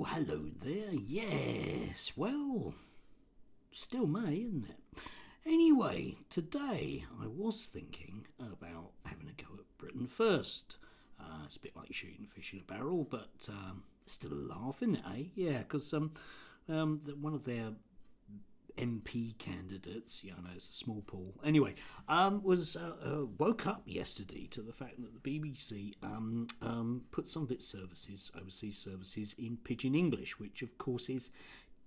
hello there. Yes, well, still May, isn't it? Anyway, today I was thinking about having a go at Britain first. It's a bit like shooting fish in a barrel, but still a laugh, isn't it, eh? Yeah, because one of their MP candidates, I know it's a small pool, anyway, was woke up yesterday to the fact that the BBC put some of its services, overseas services, in pidgin English, which of course is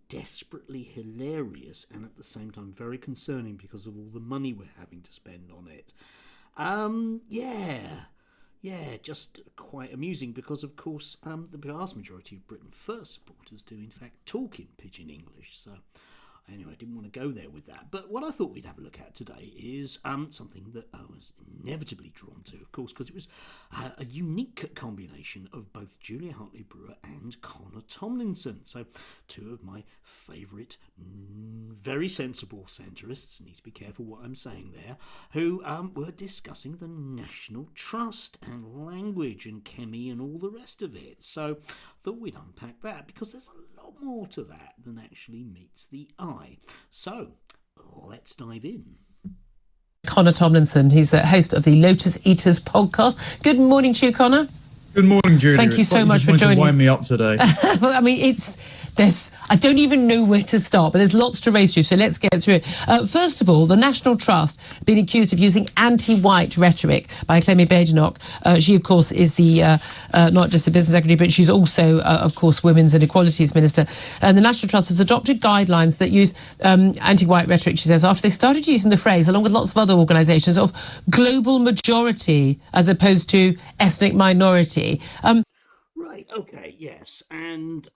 desperately hilarious and at the same time very concerning because of all the money we're having to spend on it. Yeah, just quite amusing because, of course, the vast majority of Britain First supporters do, in fact, talk in pidgin English. So, anyway, I didn't want to go there with that. But what I thought we'd have a look at today is something that I was inevitably drawn to, of course, because it was a unique combination of both Julia Hartley-Brewer and Connor Tomlinson. So, two of my favourite, very sensible centrists, need to be careful what I'm saying there, who were discussing the National Trust and language and chemi and all the rest of it. So, I thought we'd unpack that because there's a lot more to that than actually meets the eye. So, let's dive in. Connor Tomlinson, he's the host of the Lotus Eaters podcast. Good morning to you, Connor. Good morning, Julia. Thank you so much for joining us. Wind me up today. Well, I mean, I don't even know where to start, but there's lots to race through, so let's get through it. First of all, the National Trust has been accused of using anti-white rhetoric by Clemmie Badenoch. She, of course, is the not just the business secretary, but she's also, of course, Women's and Equalities Minister. And the National Trust has adopted guidelines that use anti-white rhetoric, she says, after they started using the phrase, along with lots of other organisations, of global majority as opposed to ethnic minority. Right, okay, yes. And,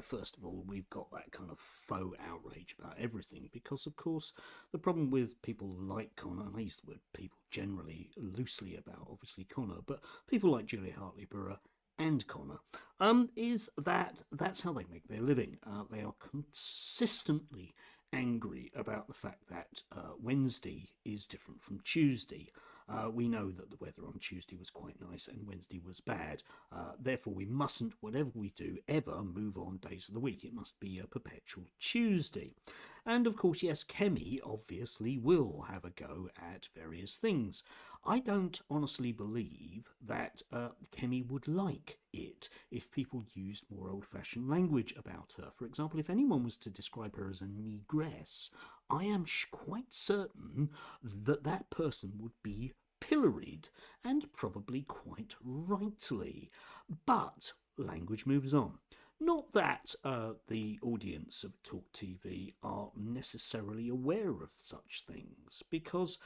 first of all, we've got that kind of faux outrage about everything because, of course, the problem with people like Connor, and I use the word people generally loosely about, obviously, Connor, but people like Julia Hartley-Brewer and Connor, is that that's how they make their living. They are consistently angry about the fact that Wednesday is different from Tuesday. We know that the weather on Tuesday was quite nice and Wednesday was bad. Therefore, we mustn't, whatever we do, ever move on days of the week. It must be a perpetual Tuesday. And of course, yes, chemi obviously will have a go at various things. I don't honestly believe that chemi would like it if people used more old-fashioned language about her. For example, if anyone was to describe her as a negress, I am quite certain that that person would be pilloried, and probably quite rightly. But language moves on. Not that the audience of Talk TV are necessarily aware of such things, because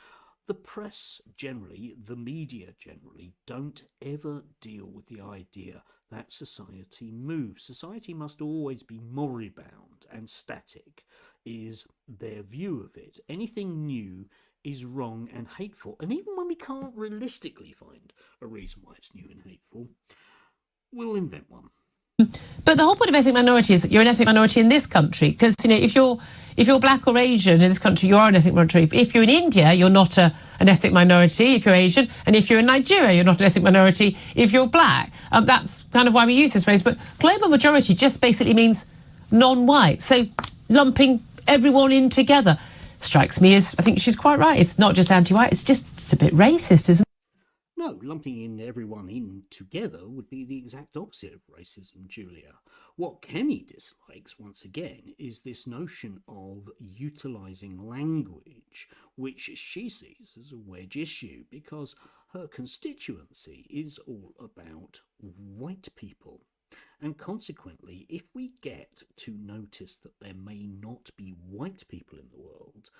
the press generally, the media generally, don't ever deal with the idea that society moves. Society must always be moribund and static, is their view of it. Anything new is wrong and hateful. And even when we can't realistically find a reason why it's new and hateful, we'll invent one. But the whole point of ethnic minority is that you're an ethnic minority in this country, because if you're black or Asian in this country, you are an ethnic minority. If you're in India, you're not an ethnic minority if you're Asian, and if you're in Nigeria, you're not an ethnic minority if you're black. That's kind of why we use this phrase. But global majority just basically means non-white, so lumping everyone in together strikes me as, I think she's quite right. It's not just anti-white; it's a bit racist, isn't it? No, lumping in everyone in together would be the exact opposite of racism, Julia. What chemi dislikes, once again, is this notion of utilising language, which she sees as a wedge issue, because her constituency is all about white people. And consequently, if we get to notice that there may not be white people in the world,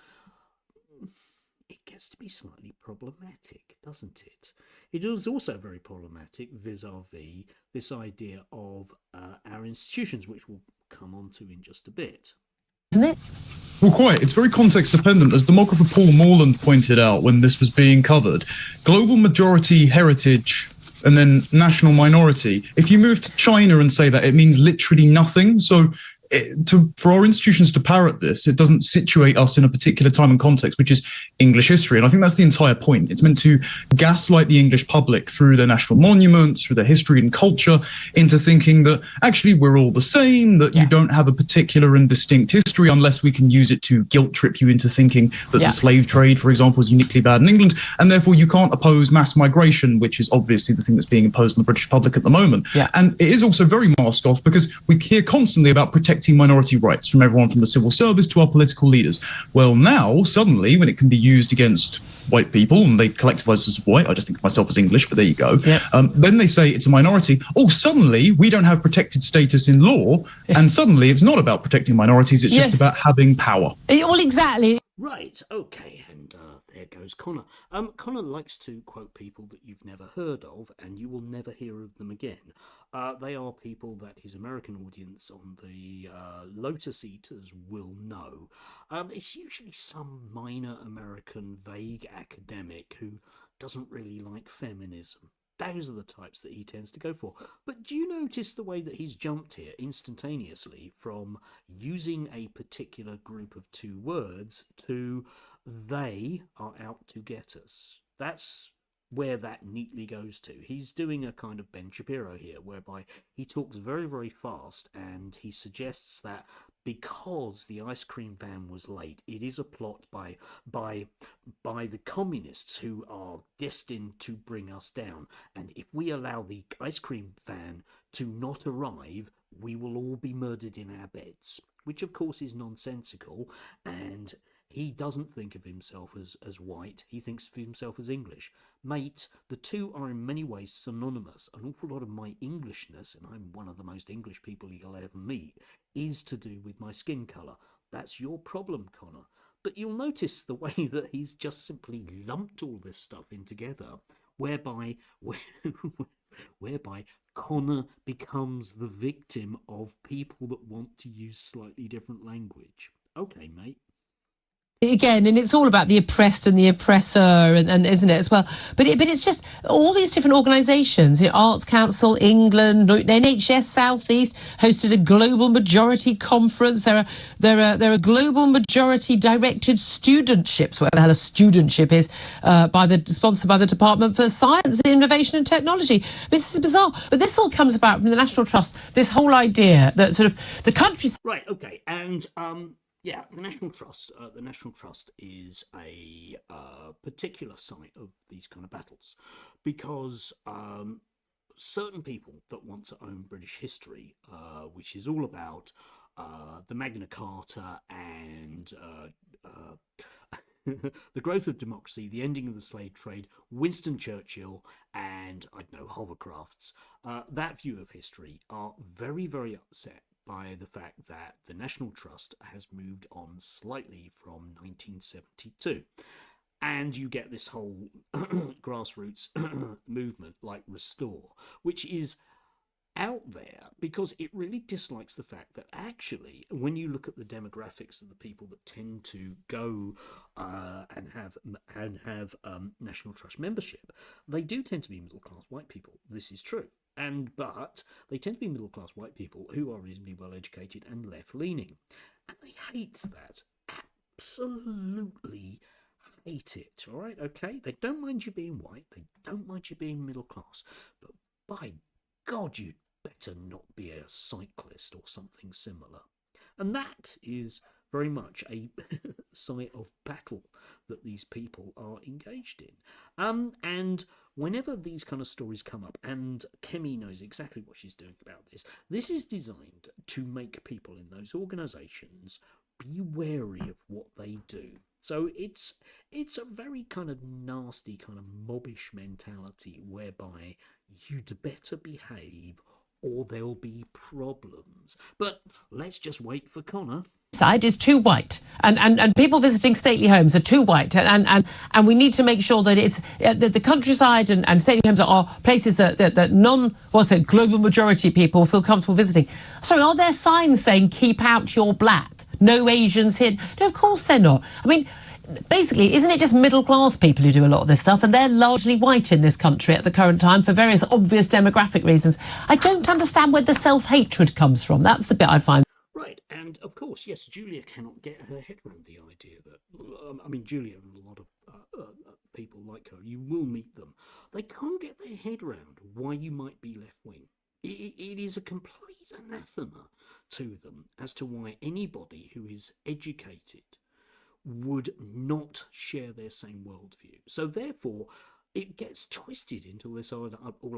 it gets to be slightly problematic, doesn't it? It is also very problematic vis-a-vis this idea of our institutions, which we'll come on to in just a bit. Isn't it? Well, quite. It's very context dependent. As demographer Paul Morland pointed out when this was being covered, global majority heritage and then national minority. If you move to China and say that, it means literally nothing. So for our institutions to parrot this, it doesn't situate us in a particular time and context, which is English history. And I think that's the entire point. It's meant to gaslight the English public through their national monuments, through their history and culture, into thinking that actually we're all the same, that you don't have a particular and distinct history unless we can use it to guilt trip you into thinking that the slave trade, for example, is uniquely bad in England, and therefore you can't oppose mass migration, which is obviously the thing that's being imposed on the British public at the moment. And it is also very masked off because we hear constantly about protecting minority rights from everyone from the civil service to our political leaders. Well, now, suddenly, when it can be used against white people, and they collectivise as white, I just think of myself as English, but there you go. Then they say it's a minority. Oh, suddenly we don't have protected status in law, and suddenly it's not about protecting minorities, it's just about having power. Well, exactly. Right, okay, and there goes Connor. Connor likes to quote people that you've never heard of, and you will never hear of them again. They are people that his American audience on the Lotus Eaters will know. It's usually some minor American vague academic who doesn't really like feminism. Those are the types that he tends to go for. But do you notice the way that he's jumped here instantaneously from using a particular group of two words to they are out to get us? That's where that neatly goes to. He's doing a kind of Ben Shapiro here, whereby he talks very, very fast and he suggests that because the ice cream van was late, it is a plot by the communists who are destined to bring us down. And if we allow the ice cream van to not arrive, we will all be murdered in our beds, which of course is nonsensical. And he doesn't think of himself as white. He thinks of himself as English. Mate, the two are in many ways synonymous. An awful lot of my Englishness, and I'm one of the most English people you'll ever meet, is to do with my skin colour. That's your problem, Connor. But you'll notice the way that he's just simply lumped all this stuff in together, whereby Connor becomes the victim of people that want to use slightly different language. Okay, mate. Again, and it's all about the oppressed and the oppressor, and isn't it as well? But it's just all these different organisations. Arts Council England, NHS South East hosted a global majority conference. There are global majority directed studentships, whatever the hell a studentship is, sponsored by the Department for Science, Innovation and Technology. This is bizarre, but this all comes about from the National Trust. This whole idea that sort of the country's right. Okay, and yeah, the National Trust. The National Trust is a particular site of these kind of battles, because certain people that want to own British history, which is all about the Magna Carta and the growth of democracy, the ending of the slave trade, Winston Churchill, and I don't know, hovercrafts. That view of history are very, very upset by the fact that the National Trust has moved on slightly from 1972. And you get this whole grassroots movement like Restore, which is out there because it really dislikes the fact that actually, when you look at the demographics of the people that tend to go and have National Trust membership, they do tend to be middle-class white people. This is true. But they tend to be middle-class white people who are reasonably well-educated and left-leaning. And they hate that. Absolutely hate it, all right? Okay? They don't mind you being white. They don't mind you being middle-class. But by God, you'd better not be a cyclist or something similar. And that is very much a site of battle that these people are engaged in. And whenever these kind of stories come up, and Kemi knows exactly what she's doing about this, this is designed to make people in those organisations be wary of what they do. So it's a very kind of nasty, kind of mobbish mentality whereby you'd better behave or there'll be problems. But let's just wait for Connor. Side is too white, and people visiting stately homes are too white, and we need to make sure that it's that the countryside and stately homes are places that global majority people feel comfortable visiting. Sorry, are there signs saying keep out your black, no Asians here? No, of course they're not. I mean, basically, isn't it just middle-class people who do a lot of this stuff, and they're largely white in this country at the current time for various obvious demographic reasons? I don't understand where the self-hatred comes from. That's the bit I find. Right, And of course, yes, Julia cannot get her head around the idea that, I mean, Julia and a lot of people like her, you will meet them. They can't get their head around why you might be left wing. It is a complete anathema to them as to why anybody who is educated would not share their same worldview. So therefore, it gets twisted into this whole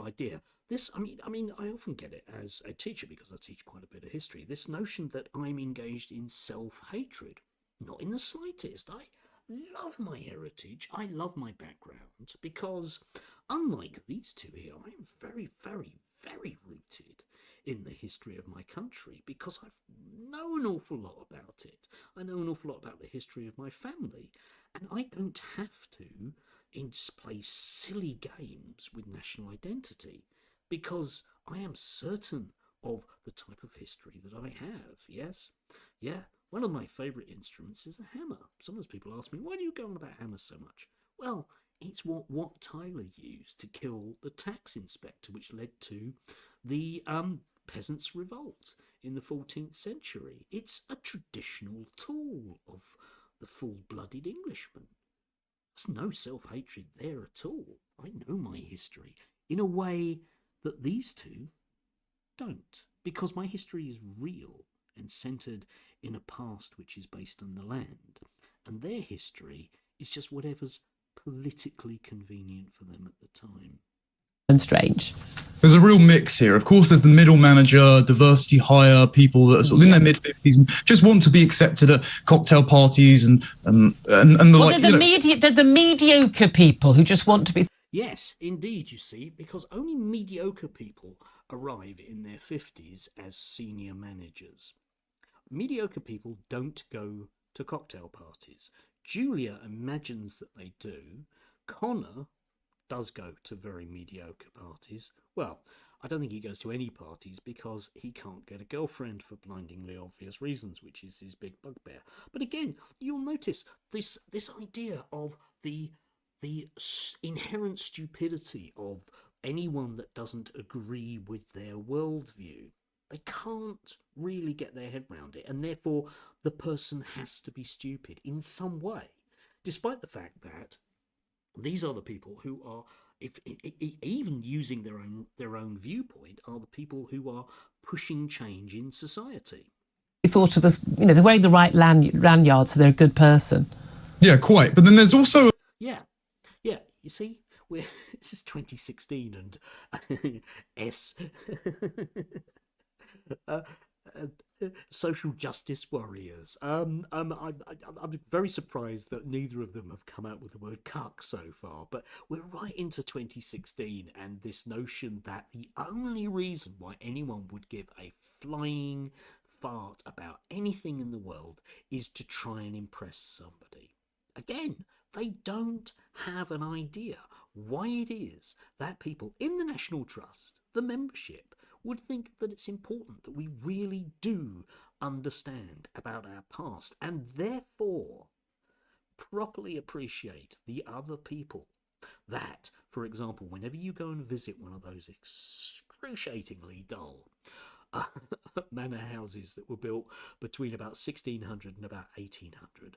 idea. This, I mean, I often get it as a teacher because I teach quite a bit of history. This notion that I'm engaged in self-hatred, not in the slightest. I love my heritage. I love my background because, unlike these two here, I am very, very, very rooted in the history of my country because I've known an awful lot about it. I know an awful lot about the history of my family, and I don't have to play silly games with national identity because I am certain of the type of history that I have. Yes, yeah. One of my favourite instruments is a hammer. Sometimes people ask me, why do you go on about hammers so much? Well, it's what Wat Tyler used to kill the tax inspector, which led to the peasants' revolt in the 14th century. It's a traditional tool of the full-blooded Englishman. There's no self-hatred there at all. I know my history in a way that these two don't, because my history is real and centred in a past which is based on the land, and their history is just whatever's politically convenient for them at the time. And strange. There's a real mix here. Of course, there's the middle manager, diversity hire, people that are sort of in their mid-50s and just want to be accepted at cocktail parties and the well, like. They're the mediocre people who just want to be. Yes, indeed, you see, because only mediocre people arrive in their 50s as senior managers. Mediocre people don't go to cocktail parties. Julia imagines that they do. Connor does go to very mediocre parties. Well, I don't think he goes to any parties because he can't get a girlfriend for blindingly obvious reasons, which is his big bugbear. But again, you'll notice this idea of the inherent stupidity of anyone that doesn't agree with their worldview. They can't really get their head around it, and therefore the person has to be stupid in some way, despite the fact that these are the people who are, even using their own viewpoint, are the people who are pushing change in society. Thought of as, they're wearing the right lanyard, so they're a good person. Yeah, quite. But then there's also yeah. You see, this is 2016, and social justice warriors. I'm very surprised that neither of them have come out with the word cuck so far, but we're right into 2016, and this notion that the only reason why anyone would give a flying fart about anything in the world is to try and impress somebody. Again, they don't have an idea why it is that people in the National Trust, the membership, would think that it's important that we really do understand about our past and therefore properly appreciate the other people. That, for example, whenever you go and visit one of those excruciatingly dull manor houses that were built between about 1600 and about 1800,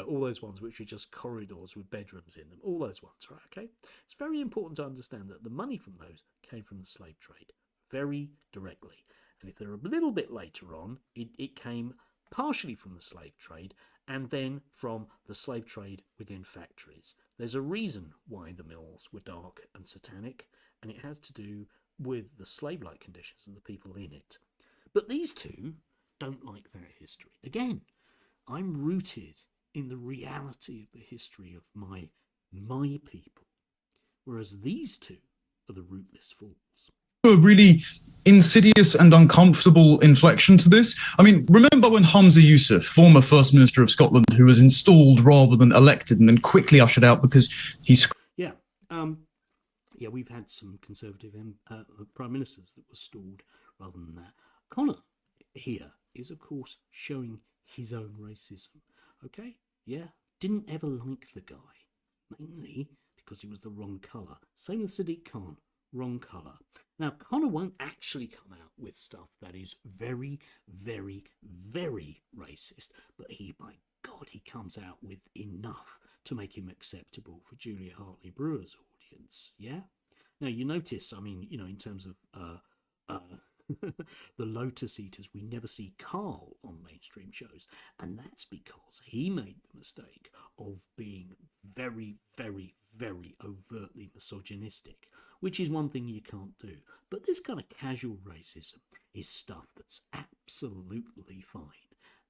all those ones which are just corridors with bedrooms in them, all those ones, right? Okay, it's very important to understand that the money from those came from the slave trade very directly, and if they're a little bit later on, it came partially from the slave trade and then from the slave trade within factories. There's a reason why the mills were dark and satanic, and it has to do with the slave-like conditions and the people in it. But these two don't like that history. Again, I'm rooted in the reality of the history of my people, whereas these two are the rootless fools. A really insidious and uncomfortable inflection to this. I mean, remember when Humza Yousaf, former First Minister of Scotland, who was installed rather than elected and then quickly ushered out because he's... Yeah, we've had some Conservative Prime Ministers that were stalled rather than that. Connor here is, of course, showing his own racism. Okay? Yeah? Didn't ever like the guy. Mainly because he was the wrong colour. Same with Sadiq Khan. wrong colour. Now, Connor won't actually come out with stuff that is very, very, very racist, but by God, he comes out with enough to make him acceptable for Julia Hartley-Brewer's audience, yeah? Now, you notice, I mean, in terms of the Lotus Eaters, we never see Carl on mainstream shows, and that's because he made the mistake of being very, very, very overtly misogynistic, which is one thing you can't do. But this kind of casual racism is stuff that's absolutely fine.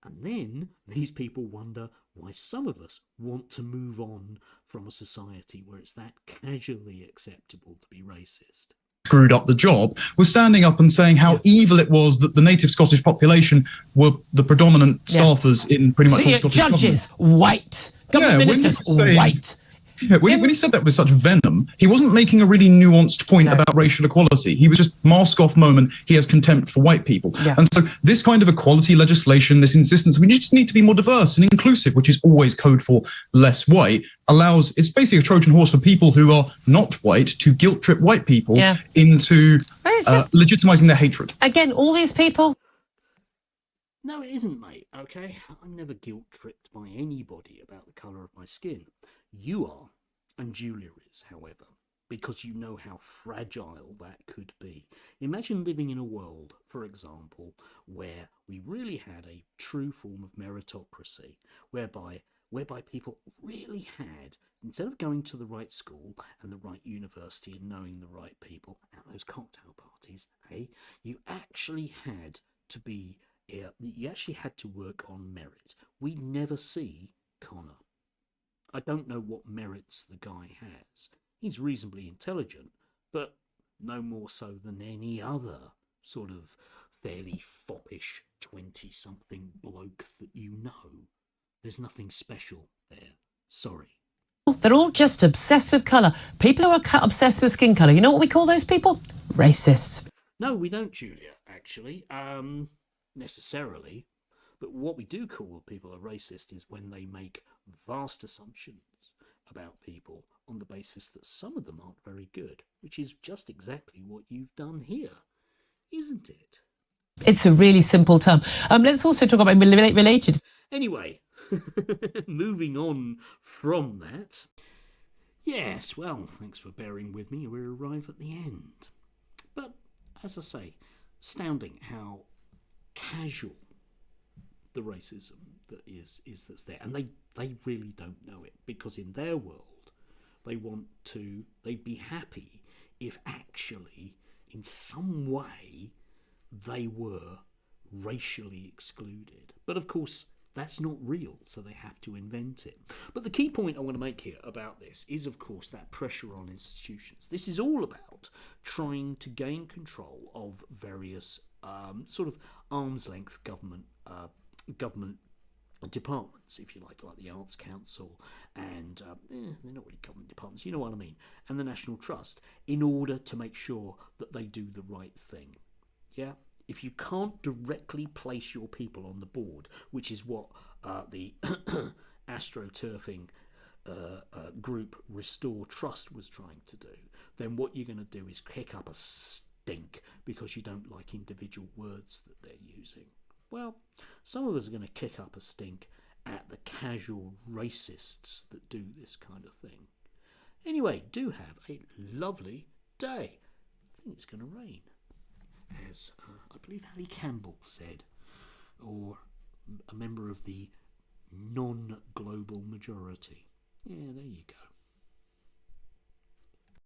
And then these people wonder why some of us want to move on from a society where it's that casually acceptable to be racist. Screwed up the job, was standing up and saying how evil it was that the native Scottish population were the predominant staffers in pretty much all Scottish judges, white. Government ministers, white. Yeah, when he said that with such venom, he wasn't making a really nuanced point about racial equality. He was just mask off moment. He has contempt for white people. Yeah. And so this kind of equality legislation, this insistence, we just need to be more diverse and inclusive, which is always code for less white, it's basically a Trojan horse for people who are not white to guilt trip white people into legitimizing their hatred. Again, all these people. No, it isn't, mate, okay? I'm never guilt-tripped by anybody about the colour of my skin. You are, and Julia is, however, because you know how fragile that could be. Imagine living in a world, for example, where we really had a true form of meritocracy, whereby people really had, instead of going to the right school and the right university and knowing the right people at those cocktail parties, you actually had to work on merit. We never see Connor. I don't know what merits the guy has. He's reasonably intelligent, but no more so than any other sort of fairly foppish 20-something bloke that you know. There's nothing special there. Sorry. They're all just obsessed with colour. People who are obsessed with skin colour, you know what we call those people? Racists. No, we don't, Julia, actually. Necessarily. But what we do call people a racist is when they make vast assumptions about people on the basis that some of them aren't very good, which is just exactly what you've done here, isn't it? It's a really simple term. Let's also talk about related. Anyway, moving on from that. Yes, well, thanks for bearing with me. We arrive at the end. But, as I say, astounding how casual the racism that is that's there, and they really don't know it, because in their world they'd be happy if actually in some way they were racially excluded. But of course that's not real, so they have to invent it. But the key point I want to make here about this is, of course, that pressure on institutions. This is all about trying to gain control of various sort of arm's length government departments, if you like the Arts Council and they're not really government departments, you know what I mean, and the National Trust, in order to make sure that they do the right thing. Yeah? If you can't directly place your people on the board, which is what the astroturfing group Restore Trust was trying to do, then what you're going to do is kick up a stink because you don't like individual words that they're using. Well, some of us are going to kick up a stink at the casual racists that do this kind of thing. Anyway, do have a lovely day. I think it's going to rain, as I believe Ali Campbell said, or a member of the non-global majority. Yeah, there you go.